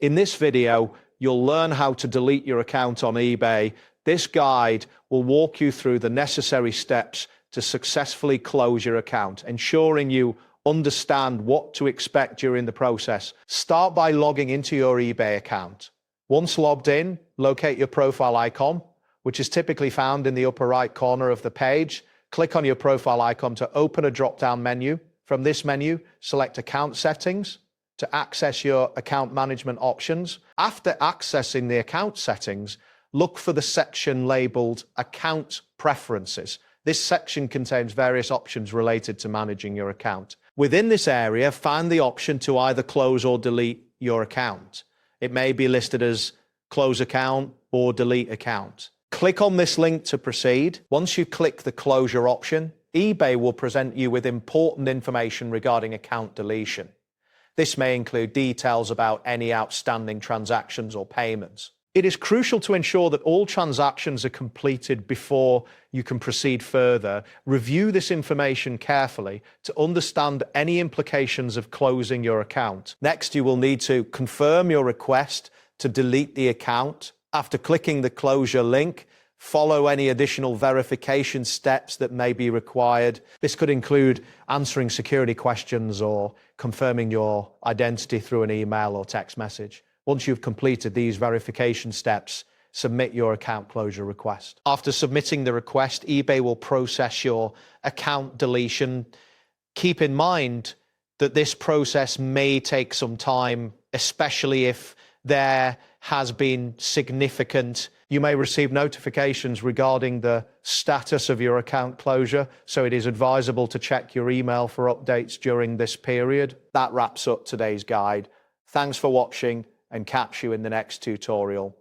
In this video, you'll learn how to delete your account on eBay. This guide will walk you through the necessary steps to successfully close your account, ensuring you understand what to expect during the process. Start by logging into your eBay account. Once logged in, locate your profile icon, which is typically found in the upper right corner of the page. Click on your profile icon to open a drop-down menu. From this menu, select Account Settings to access your account management options. After accessing the account settings, look for the section labeled Account Preferences. This section contains various options related to managing your account. Within this area, find the option to either close or delete your account. It may be listed as Close Account or Delete Account. Click on this link to proceed. Once you click the closure option, eBay will present you with important information regarding account deletion. This may include details about any outstanding transactions or payments. It is crucial to ensure that all transactions are completed before you can proceed further. Review this information carefully to understand any implications of closing your account. Next, you will need to confirm your request to delete the account. After clicking the closure link, follow any additional verification steps that may be required. This could include answering security questions or confirming your identity through an email or text message. Once you've completed these verification steps, submit your account closure request. After submitting the request, eBay will process your account deletion. Keep in mind that this process may take some time, especially if there has been significant. You may receive notifications regarding the status of your account closure, so it is advisable to check your email for updates during this period. That wraps up today's guide. Thanks for watching, and catch you in the next tutorial.